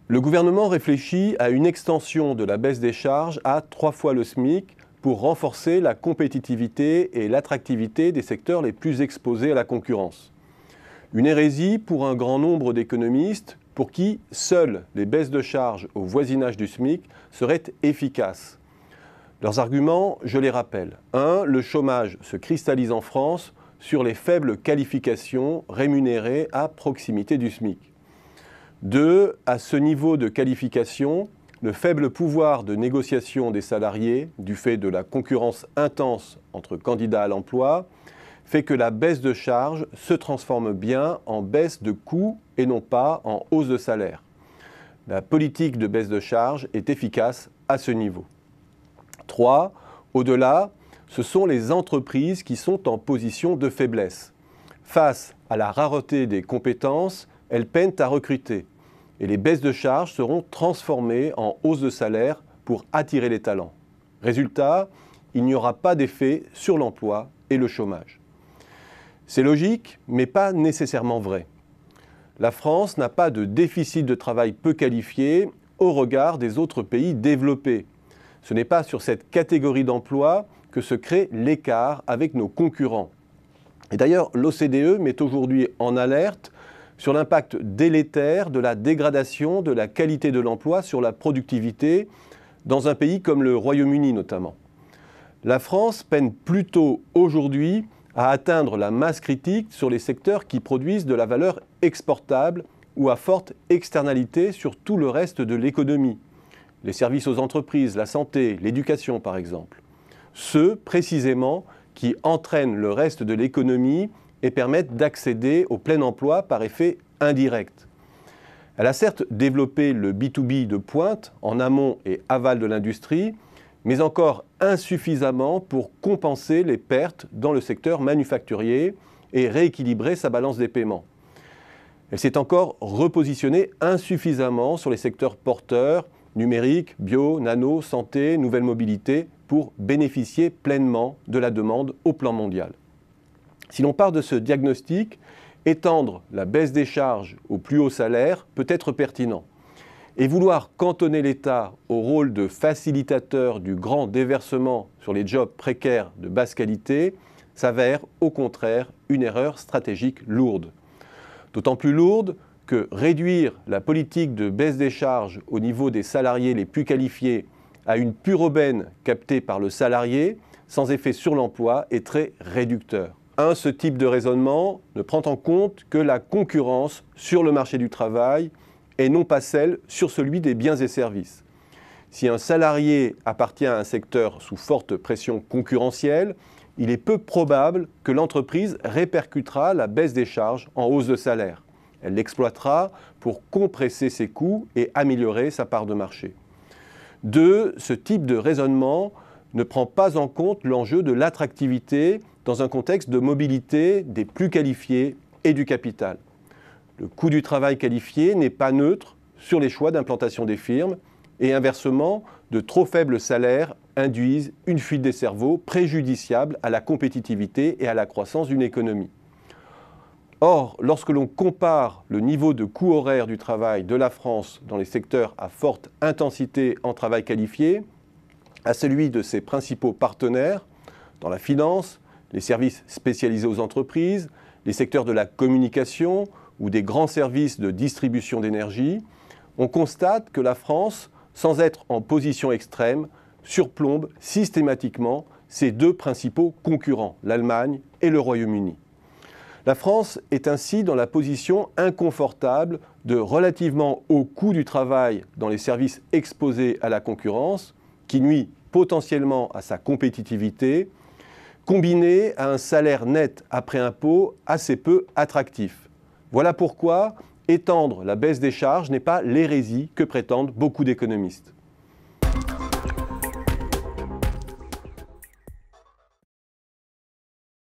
Le gouvernement réfléchit à une extension de la baisse des charges à 3 fois le SMIC pour renforcer la compétitivité et l'attractivité des secteurs les plus exposés à la concurrence. Une hérésie pour un grand nombre d'économistes pour qui seules les baisses de charges au voisinage du SMIC seraient efficaces. Leurs arguments, je les rappelle. 1. Le chômage se cristallise en France sur les faibles qualifications rémunérées à proximité du SMIC. 2. À ce niveau de qualification, le faible pouvoir de négociation des salariés, du fait de la concurrence intense entre candidats à l'emploi, fait que la baisse de charges se transforme bien en baisse de coûts et non pas en hausse de salaire. La politique de baisse de charges est efficace à ce niveau. 3. Au-delà, ce sont les entreprises qui sont en position de faiblesse. Face à la rareté des compétences, elles peinent à recruter. Et les baisses de charges seront transformées en hausse de salaire pour attirer les talents. Résultat, il n'y aura pas d'effet sur l'emploi et le chômage. C'est logique, mais pas nécessairement vrai. La France n'a pas de déficit de travail peu qualifié au regard des autres pays développés. Ce n'est pas sur cette catégorie d'emploi que se crée l'écart avec nos concurrents. Et d'ailleurs, l'OCDE met aujourd'hui en alerte sur l'impact délétère de la dégradation de la qualité de l'emploi sur la productivité dans un pays comme le Royaume-Uni notamment. La France peine plutôt aujourd'hui à atteindre la masse critique sur les secteurs qui produisent de la valeur exportable ou à forte externalité sur tout le reste de l'économie. Les services aux entreprises, la santé, l'éducation par exemple. Ceux précisément qui entraînent le reste de l'économie et permettent d'accéder au plein emploi par effet indirect. Elle a certes développé le B2B de pointe en amont et aval de l'industrie, mais encore insuffisamment pour compenser les pertes dans le secteur manufacturier et rééquilibrer sa balance des paiements. Elle s'est encore repositionnée insuffisamment sur les secteurs porteurs, numérique, bio, nano, santé, nouvelle mobilité, pour bénéficier pleinement de la demande au plan mondial. Si l'on part de ce diagnostic, étendre la baisse des charges au plus haut salaire peut être pertinent. Et vouloir cantonner l'État au rôle de facilitateur du grand déversement sur les jobs précaires de basse qualité s'avère au contraire une erreur stratégique lourde. D'autant plus lourde que réduire la politique de baisse des charges au niveau des salariés les plus qualifiés à une pure aubaine captée par le salarié sans effet sur l'emploi est très réducteur. Ce type de raisonnement ne prend en compte que la concurrence sur le marché du travail et non pas celle sur celui des biens et services. Si un salarié appartient à un secteur sous forte pression concurrentielle, il est peu probable que l'entreprise répercutera la baisse des charges en hausse de salaire. Elle l'exploitera pour compresser ses coûts et améliorer sa part de marché. 2. Ce type de raisonnement ne prend pas en compte l'enjeu de l'attractivité dans un contexte de mobilité des plus qualifiés et du capital. Le coût du travail qualifié n'est pas neutre sur les choix d'implantation des firmes et inversement, de trop faibles salaires induisent une fuite des cerveaux préjudiciable à la compétitivité et à la croissance d'une économie. Or, lorsque l'on compare le niveau de coût horaire du travail de la France dans les secteurs à forte intensité en travail qualifié à celui de ses principaux partenaires, dans la finance, les services spécialisés aux entreprises, les secteurs de la communication ou des grands services de distribution d'énergie, on constate que la France, sans être en position extrême, surplombe systématiquement ses deux principaux concurrents, l'Allemagne et le Royaume-Uni. La France est ainsi dans la position inconfortable de relativement haut coût du travail dans les services exposés à la concurrence, qui nuit potentiellement à sa compétitivité, combiné à un salaire net après impôt assez peu attractif. Voilà pourquoi étendre la baisse des charges n'est pas l'hérésie que prétendent beaucoup d'économistes.